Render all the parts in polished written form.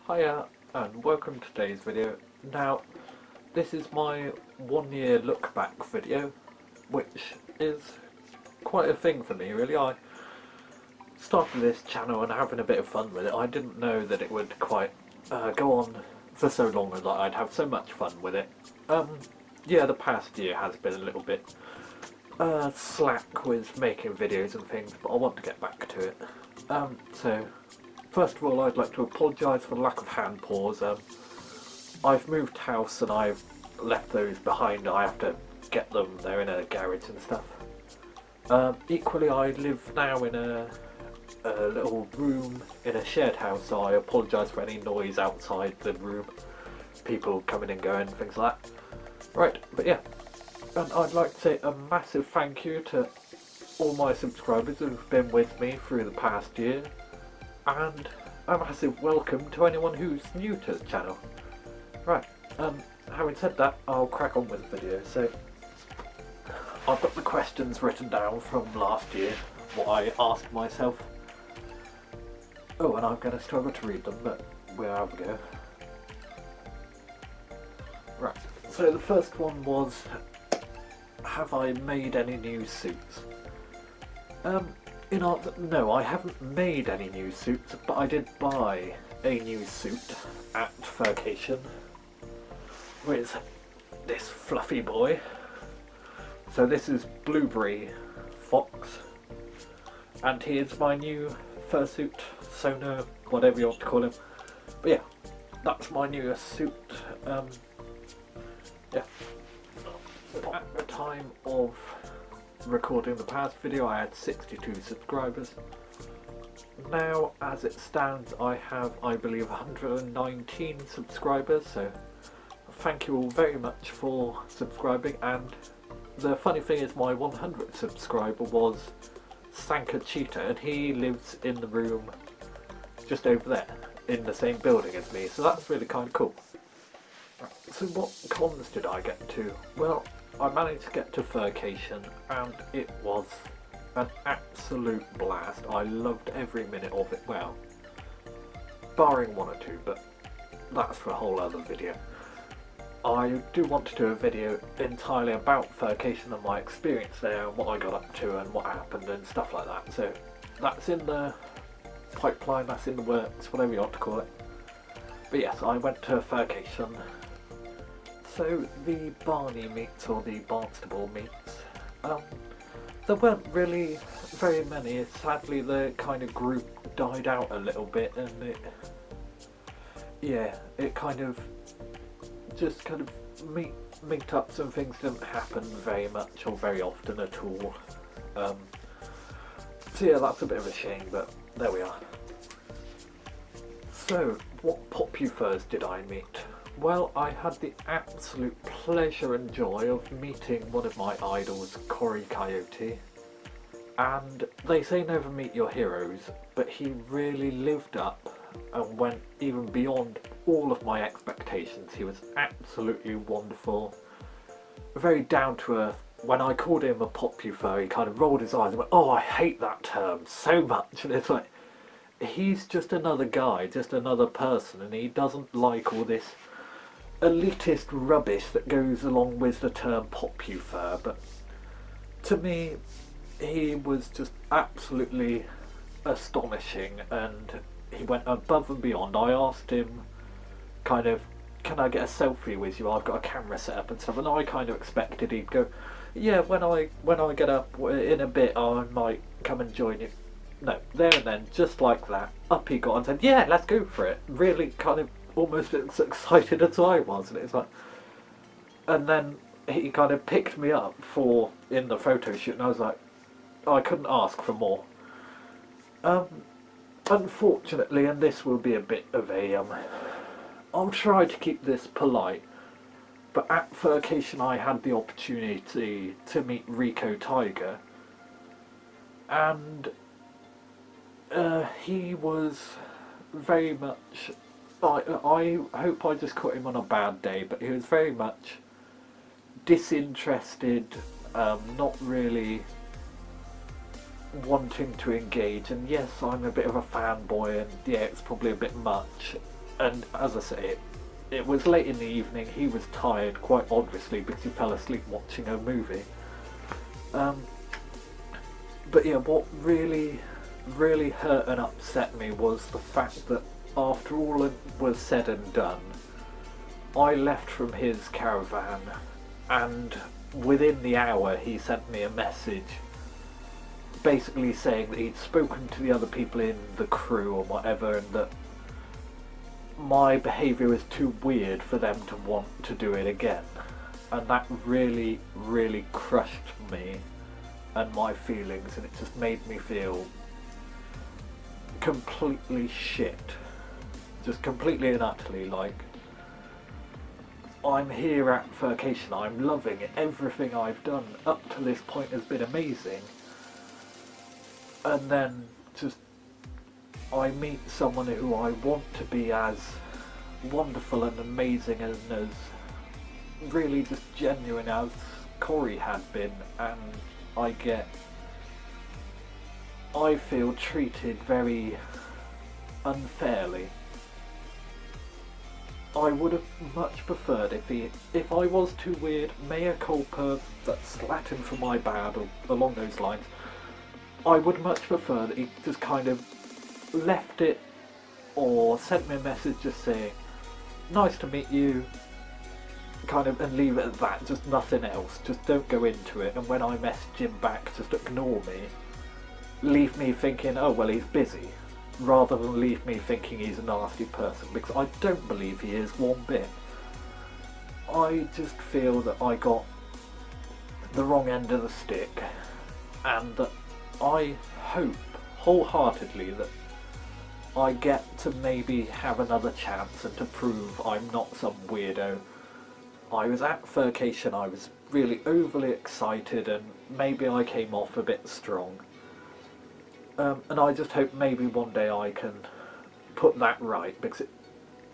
Hiya and welcome to today's video. Now, this is my 1 year look back video, which is quite a thing for me really. I started this channel and having a bit of fun with it. I didn't know that it would quite go on for so long and that I'd have so much fun with it. Yeah, the past year has been a little bit slack with making videos and things, but I want to get back to it. So first of all, I'd like to apologise for the lack of hand paws. I've moved house and I've left those behind. I have to get them, they're in a garage and stuff. Equally, I live now in a little room in a shared house, so I apologise for any noise outside the room, people coming and going, things like that. Right, but yeah, and I'd like to say a massive thank you to all my subscribers who've been with me through the past year, and a massive welcome to anyone who's new to the channel. Right, having said that, I'll crack on with the video. So I've got the questions written down from last year, what I asked myself. Oh, and I'm going to struggle to read them, but we'll have a go. Right, so the first one was, have I made any new suits? In answer, no, I haven't made any new suits, but I did buy a new suit at Furcation with this fluffy boy. So this is Blueberry Fox, and he is my new fursuit, Sono, whatever you want to call him. But yeah, that's my newest suit. Yeah. At the time of recording the past video, I had 62 subscribers. Now, as it stands, I have, I believe, 119 subscribers, so thank you all very much for subscribing. And the funny thing is, my 100th subscriber was Sanka Cheetah, and he lives in the room just over there, in the same building as me, so that's really kind of cool. So what cons did I get to? Well, I managed to get to Furcation, and it was an absolute blast. I loved every minute of it. Well, barring one or two, but that's for a whole other video. I do want to do a video entirely about Furcation and my experience there and what I got up to and what happened and stuff like that. So that's in the pipeline, that's in the works, whatever you want to call it. But yes, I went to Furcation. So the Barney meets, or the Barnstable meets, there weren't really very many. Sadly, the kind of group died out a little bit, and it kind of just kind of meetups and things didn't happen very much or very often at all. So yeah, that's a bit of a shame, but there we are. So what Popufurs did I meet? Well, I had the absolute pleasure and joy of meeting one of my idols, Cory Coyote, and they say never meet your heroes, but he really lived up and went even beyond all of my expectations. He was absolutely wonderful, very down to earth. When I called him a Popufur, he kind of rolled his eyes and went, "Oh, I hate that term so much," and it's like, he's just another guy, just another person, and he doesn't like all this elitist rubbish that goes along with the term Popufur. But to me, he was just absolutely astonishing, and he went above and beyond. I asked him kind of, can I get a selfie with you? I've got a camera set up and stuff, and I kind of expected he'd go, yeah, when I get up in a bit I might come and join you. No, there and then, just like that, up he got and said, yeah, let's go for it. Really kind of almost as excited as I was, and it's like, and then he kind of picked me up in the photo shoot, and I was like, I couldn't ask for more. Unfortunately, and this will be a bit of a I'll try to keep this polite, but at Furcation I had the opportunity to meet Rico Tiger, and he was very much, I hope I just caught him on a bad day, but he was very much disinterested, not really wanting to engage. And yes, I'm a bit of a fanboy, and yeah, it's probably a bit much, And as I say, it was late in the evening, he was tired, quite obviously, because he fell asleep watching a movie. But yeah, what really hurt and upset me was the fact that after all it was said and done, I left from his caravan, and within the hour he sent me a message basically saying that he'd spoken to the other people in the crew or whatever, and that my behaviour was too weird for them to want to do it again. And that really crushed me and my feelings, and it just made me feel completely shit. Just completely and utterly, like, I'm here at Furcation, I'm loving it, everything I've done up to this point has been amazing, and then just I meet someone who I want to be as wonderful and amazing and as really just genuine as Corey had been, and I feel treated very unfairly. I would have much preferred if I was too weird, mea culpa, that's Latin for my bad, or along those lines. I would much prefer that he just kind of left it, or sent me a message just saying, nice to meet you, kind of, and leave it at that, just nothing else, just don't go into it, and when I message him back, just ignore me, leave me thinking, oh well, he's busy, rather than leave me thinking he's a nasty person, because I don't believe he is one bit. I just feel that I got the wrong end of the stick, and that I hope wholeheartedly that I get to maybe have another chance and to prove I'm not some weirdo. I was at Furcation, I was really overly excited, and maybe I came off a bit strong. And I just hope maybe one day I can put that right, because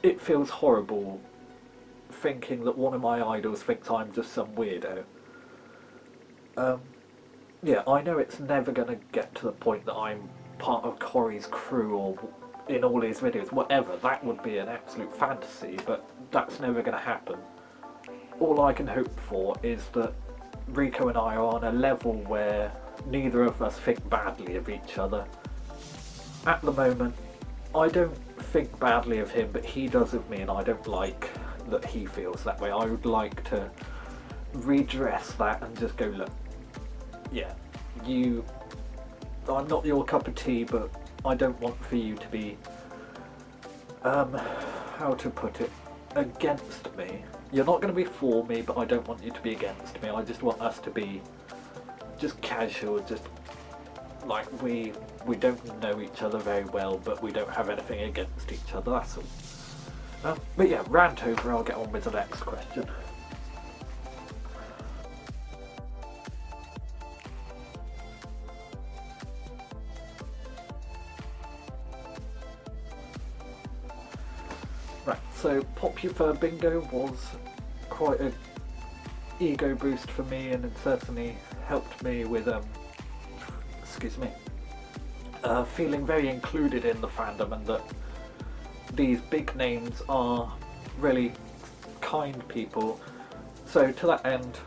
it feels horrible thinking that one of my idols thinks I'm just some weirdo. Yeah, I know it's never going to get to the point that I'm part of Corey's crew or in all his videos, whatever. That would be an absolute fantasy, but that's never going to happen. All I can hope for is that Rico and I are on a level where neither of us think badly of each other. At the moment, I don't think badly of him, but he does of me, and I don't like that he feels that way. I would like to redress that and just go, look, yeah, I'm not your cup of tea, but I don't want for you to be, how to put it, against me. You're not going to be for me, but I don't want you to be against me. I just want us to be just casual, just like we don't know each other very well, but we don't have anything against each other, that's all. But yeah, rant over, I'll get on with the next question. Right, so Popufur Bingo was quite a ego boost for me, and it certainly helped me with feeling very included in the fandom, and that these big names are really kind people. So to that end,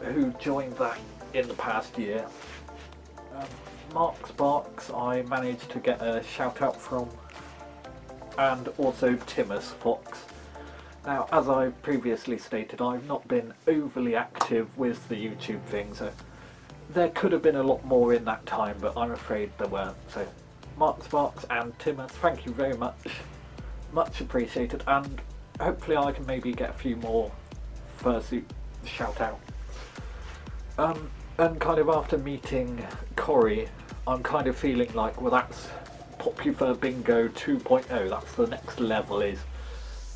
who joined that in the past year, Mark Sparks I managed to get a shout out from, and also Timus Fox. Now, as I previously stated, I've not been overly active with the YouTube thing, so there could have been a lot more in that time, but I'm afraid there weren't. So Mark Sparks and Timus, thank you very much. Much appreciated, and hopefully I can maybe get a few more fursuit shout out. And kind of after meeting Corey, I'm kind of feeling like, well, that's Popufur Bingo 2.0, that's the next level, is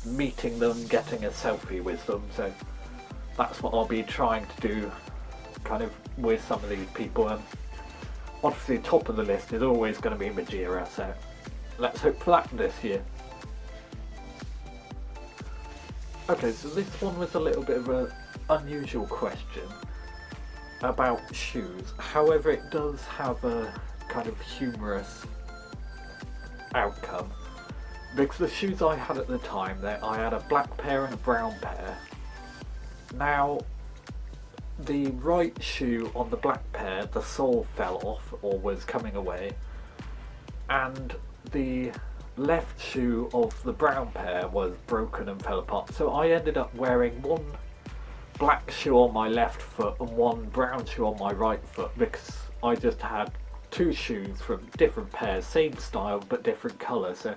meeting them, getting a selfie with them, so that's what I'll be trying to do kind of with some of these people. And obviously top of the list is always going to be Majira, so let's hope for that this year. Okay, so this one was a little bit of an unusual question about shoes, however it does have a kind of humorous outcome. because the shoes I had at the time, I had a black pair and a brown pair. Now, the right shoe on the black pair, the sole fell off or was coming away, and the left shoe of the brown pair was broken and fell apart. So I ended up wearing one black shoe on my left foot and one brown shoe on my right foot, because I just had two shoes from different pairs, same style but different colour. So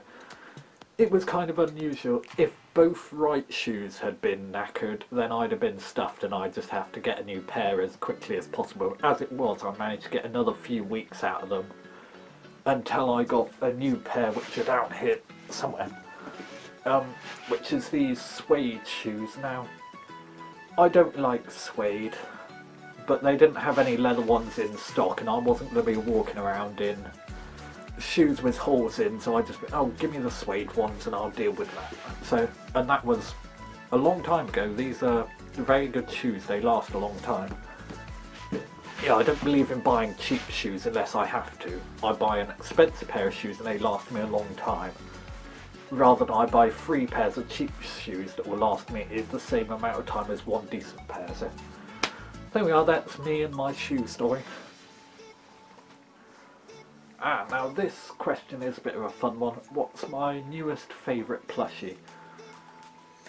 it was kind of unusual. If both right shoes had been knackered, then I'd have been stuffed and I'd just have to get a new pair as quickly as possible. As it was, I managed to get another few weeks out of them until I got a new pair, which are down here somewhere, which is these suede shoes. Now, I don't like suede, but they didn't have any leather ones in stock, and I wasn't going to be walking around in shoes with holes in, so I just, oh, give me the suede ones and I'll deal with that. So, and that was a long time ago. These are very good shoes, they last a long time. Yeah, I don't believe in buying cheap shoes unless I have to. I buy an expensive pair of shoes and they last me a long time, rather than I buy 3 pairs of cheap shoes that will last me the same amount of time as one decent pair. So there we are, that's me and my shoe story. Now this question is a bit of a fun one. What's my newest favourite plushie?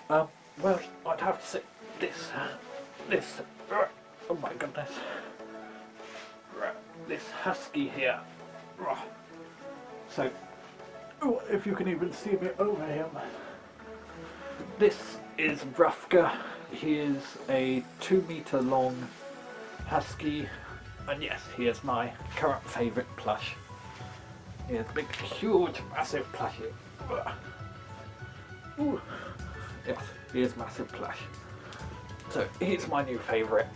Well, I'd have to say this, oh my goodness, this husky here. So, if you can even see me over him, this is Rufka. He is a 2-metre long husky, and yes, he is my current favourite plush. He is a big, huge, massive plushie. Ooh. Yes, he is massive plush. So he's my new favourite.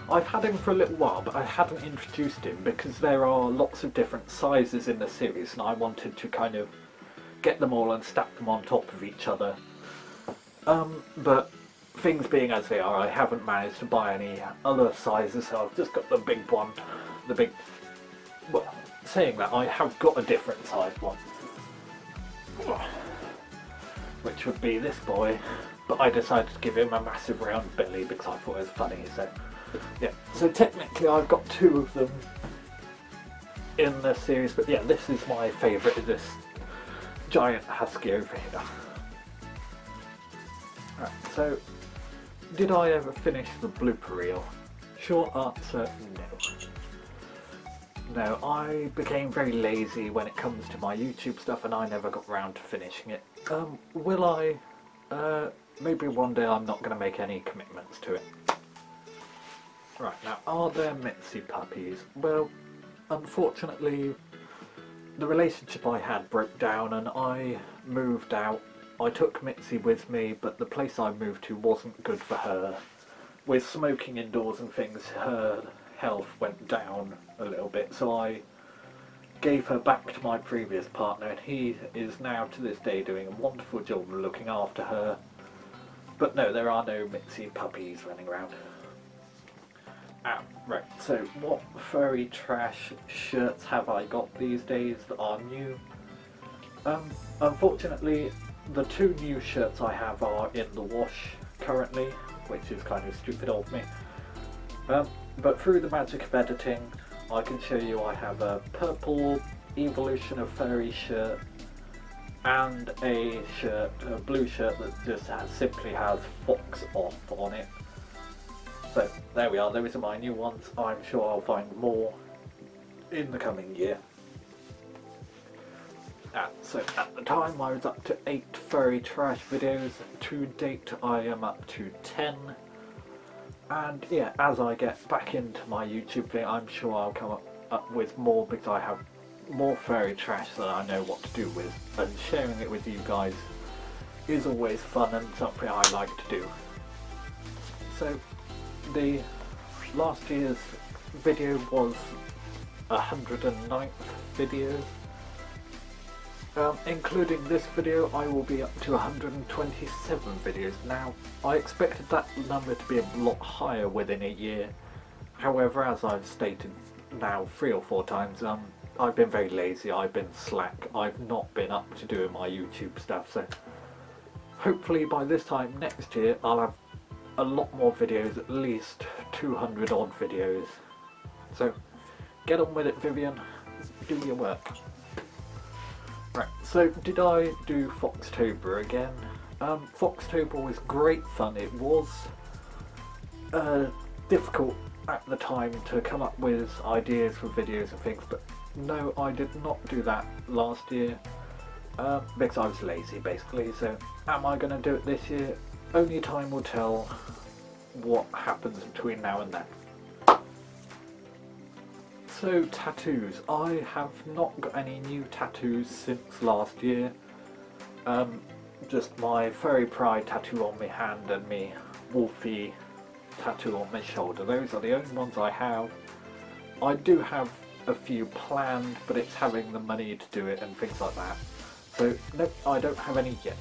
I've had him for a little while, but I hadn't introduced him because there are lots of different sizes in the series, and I wanted to kind of get them all and stack them on top of each other. But things being as they are, I haven't managed to buy any other sizes, so I've just got the big one, the big, well, saying that, I have got a different sized one, which would be this boy, but I decided to give him a massive round belly because I thought it was funny. So yeah, so technically I've got 2 of them in the series, but yeah, this is my favourite, this giant husky over here. Right, so did I ever finish the blooper reel? Short answer, no. No, I became very lazy when it comes to my YouTube stuff and I never got around to finishing it. Will I? Maybe one day. I'm not going to make any commitments to it. Right, now, are there Mitzi puppies? Well, unfortunately, the relationship I had broke down and I moved out. I took Mitzi with me, but the place I moved to wasn't good for her. With smoking indoors and things, her health went down a little bit, so I gave her back to my previous partner, and he is now to this day doing a wonderful job of looking after her. But no, there are no Mitzi puppies running around. Right, so what furry trash shirts have I got these days that are new? Unfortunately, the 2 new shirts I have are in the wash currently, which is kind of stupid of me. But through the magic of editing, I can show you I have a purple Evolution of Furry shirt and a blue shirt that just simply has Fox Off on it. So there we are, those are my new ones. I'm sure I'll find more in the coming year. So at the time I was up to 8 furry trash videos. To date I am up to 10. And yeah, as I get back into my YouTube thing, I'm sure I'll come up with more, because I have more furry trash that I know what to do with, and sharing it with you guys is always fun and something I like to do. So the last year's video was 109th video. Including this video, I will be up to 127 videos. Now, I expected that number to be a lot higher within a year. However, as I've stated now 3 or 4 times. I've been very lazy, I've been slack, I've not been up to doing my YouTube stuff, so hopefully by this time next year I'll have a lot more videos, at least 200 odd videos. So get on with it, Vivian, do your work. Right, so did I do Foxtober again? Foxtober was great fun. It was difficult at the time to come up with ideas for videos and things, but no, I did not do that last year because I was lazy basically. So am I going to do it this year? Only time will tell what happens between now and then. So tattoos. I have not got any new tattoos since last year. Just my furry pride tattoo on my hand and me Wolfie tattoo on my shoulder. Those are the only ones I have. I do have a few planned, but it's having the money to do it and things like that. So nope, I don't have any yet.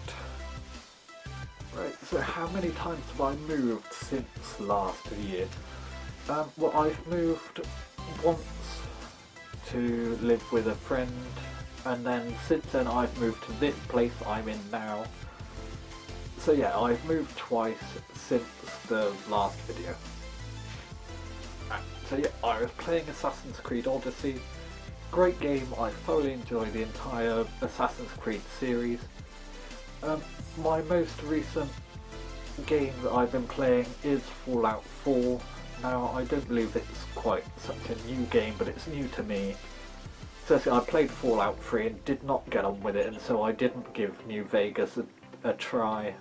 Right, so how many times have I moved since last year? Well, I've moved once to live with a friend, and then since then I've moved to this place I'm in now. So yeah, I've moved twice since the last video. So yeah, I was playing Assassin's Creed Odyssey. Great game, I thoroughly enjoyed the entire Assassin's Creed series. My most recent game that I've been playing is Fallout 4. Now, I don't believe it's quite such a new game, but it's new to me. So I played Fallout 3 and did not get on with it, and so I didn't give New Vegas a try.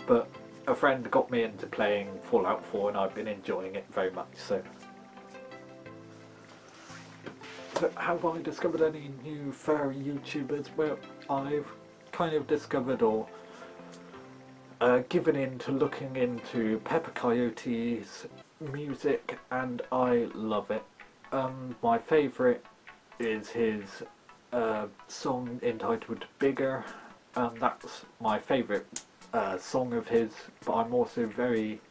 But a friend got me into playing Fallout 4 and I've been enjoying it very much. So have I discovered any new furry YouTubers? Well, I've kind of discovered or given in to looking into Pepper Coyote's music, and I love it. My favourite is his song entitled Bigger, and that's my favourite song of his, but I'm also very,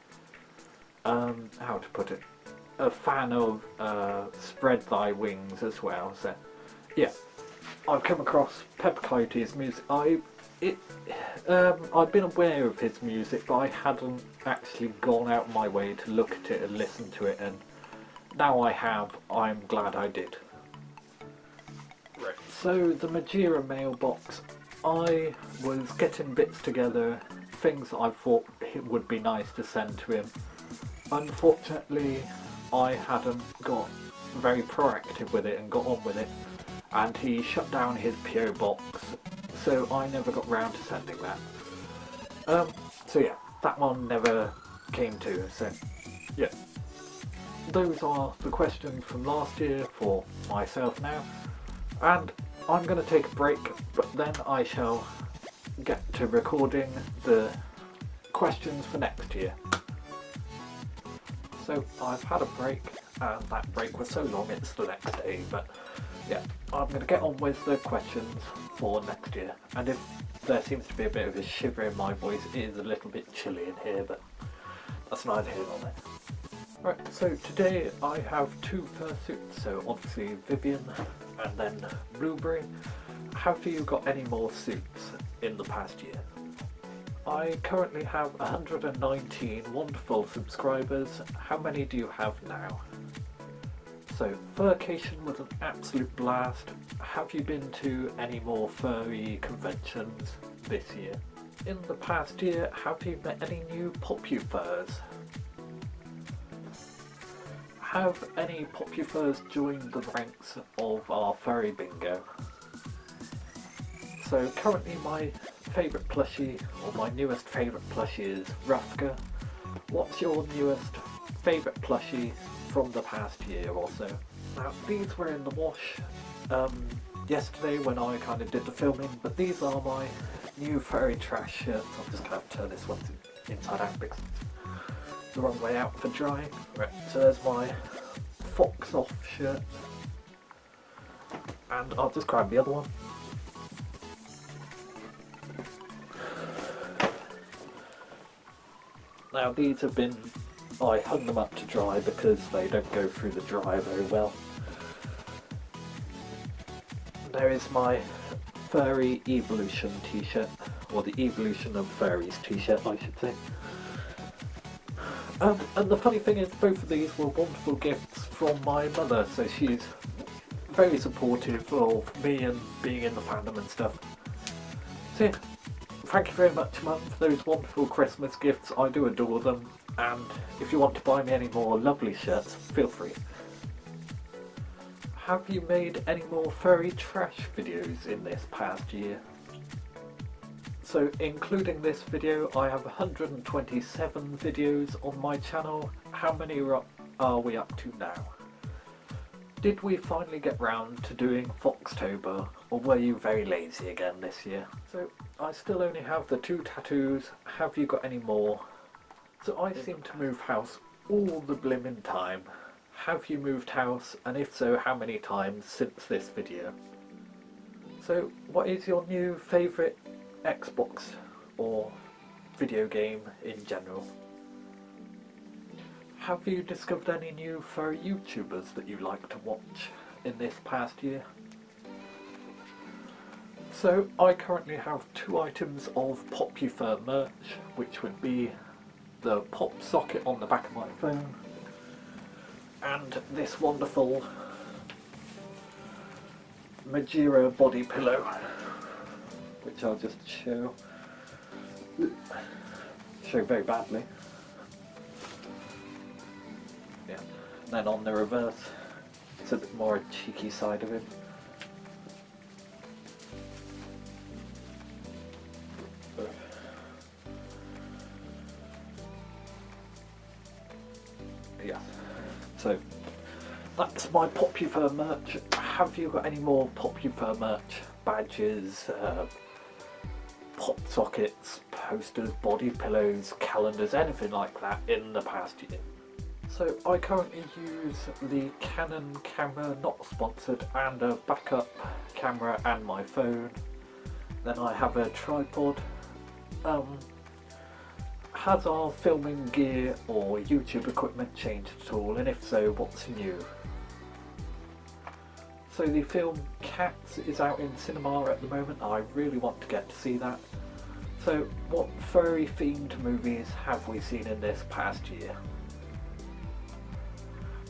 how to put it, a fan of Spread Thy Wings as well. So yeah, I've come across Pepper Coyote's music. I've been aware of his music, but I hadn't actually gone out my way to look at it and listen to it, and now I have. I'm glad I did. Right, so the Majira mailbox, I was getting bits together, things that I thought it would be nice to send to him. Unfortunately, I hadn't got very proactive with it and got on with it, and he shut down his PO box, so I never got round to sending that. So yeah, that one never came to, so yeah. Those are the questions from last year for myself now, and I'm going to take a break, but then I shall get to recording the questions for next year. So I've had a break, and that break was so long it's the next day, but yeah, I'm going to get on with the questions for next year. And if there seems to be a bit of a shiver in my voice, it is a little bit chilly in here, but that's neither here nor there. Right, so today I have two fursuits, so obviously Vivian and then Blueberry. Have you got any more suits in the past year? I currently have 119 wonderful subscribers. How many do you have now? So, Furcation was an absolute blast. Have you been to any more furry conventions this year? In the past year, have you met any new Popufurs? Have any Popufurs joined the ranks of our furry bingo? So currently my favourite plushie, or my newest favourite plushie, is Rufka. What's your newest favourite plushie from the past year or so? Now these were in the wash yesterday when I kind of did the filming, but these are my new furry trash shirts. I'm just going to have to turn this one inside out because it's the wrong way out for drying. Right, so there's my Fox Off shirt, and I'll just grab the other one. Now these have been, I hung them up to dry because they don't go through the dryer very well. there is my Furry Evolution t-shirt, or the Evolution of Furries t-shirt I should say. And the funny thing is, both of these were wonderful gifts from my mother, so she's very supportive of me and being in the fandom and stuff. So yeah, thank you very much, Mum, for those wonderful Christmas gifts. I do adore them, and if you want to buy me any more lovely shirts, feel free. Have you made any more furry trash videos in this past year? So including this video, I have 127 videos on my channel. How many are we up to now? Did we finally get round to doing Foxtober, or were you very lazy again this year? So I still only have the 2 tattoos. Have you got any more? So I seem to move house all the blimmin' time. Have you moved house, and if so, how many times since this video? So what is your new favourite Xbox or video game in general? Have you discovered any new furry YouTubers that you like to watch in this past year? So I currently have 2 items of PopUFur merch, which would be the pop socket on the back of my phone and this wonderful Majira body pillow, which I'll just show very badly. Yeah, and then on the reverse, it's a bit more a cheeky side of him. Yeah, so that's my PopUFur merch. Have you got any more PopUFur merch? Badges, pop sockets, posters, body pillows, calendars, anything like that in the past year? So I currently use the Canon camera, not sponsored, and a backup camera and my phone. Then I have a tripod. Has our filming gear or YouTube equipment changed at all, and if so, what's new? So the film Cats is out in cinema at the moment. I really want to get to see that. So what furry themed movies have we seen in this past year?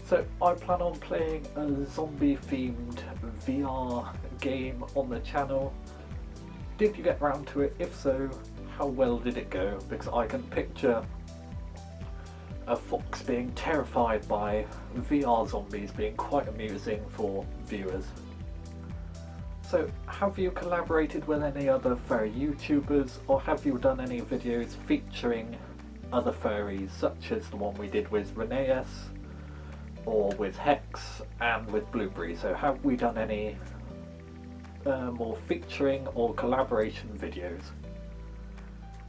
So I plan on playing a zombie themed VR game on the channel. Did you get round to it? If so, how well did it go? Because I can picture a fox being terrified by VR zombies being quite amusing for viewers. So have you collaborated with any other furry YouTubers, or have you done any videos featuring other furries, such as the one we did with Reneus, or with Hex, and with Blueberry? So have we done any more featuring or collaboration videos?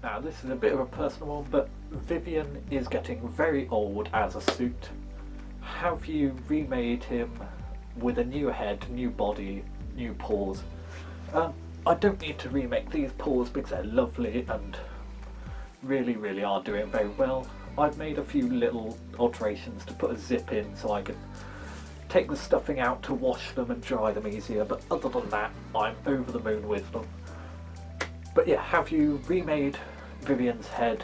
Now this is a bit of a personal one, but Vivian is getting very old as a suit. Have you remade him with a new head, new body, new paws? I don't need to remake these paws because they're lovely and really are doing very well. I've made a few little alterations to put a zip in so I can take the stuffing out to wash them and dry them easier, but other than that, I'm over the moon with them. But yeah, have you remade Vivian's head?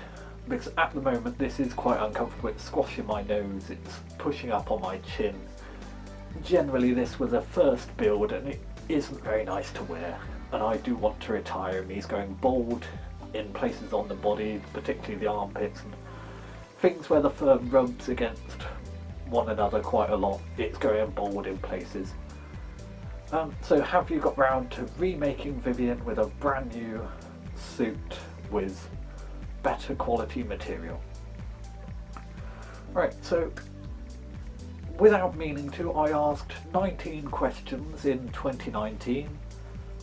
Because at the moment this is quite uncomfortable. It's squashing my nose, it's pushing up on my chin. Generally this was a first build and it isn't very nice to wear, and I do want to retire him. He's going bald in places on the body, particularly the armpits and things where the fur rubs against one another quite a lot. It's going bald in places. So have you got round to remaking Vivian with a brand new suit with better quality material? Right, so without meaning to, I asked 19 questions in 2019.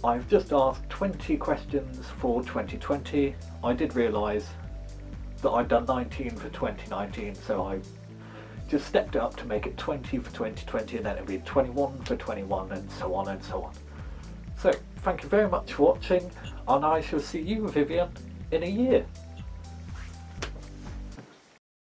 I've just asked 20 questions for 2020. I did realise that I'd done 19 for 2019, so I just stepped it up to make it 20 for 2020, and then it'll be 21 for 21, and so on and so on. So thank you very much for watching, and I shall see you, Vivian, in a year.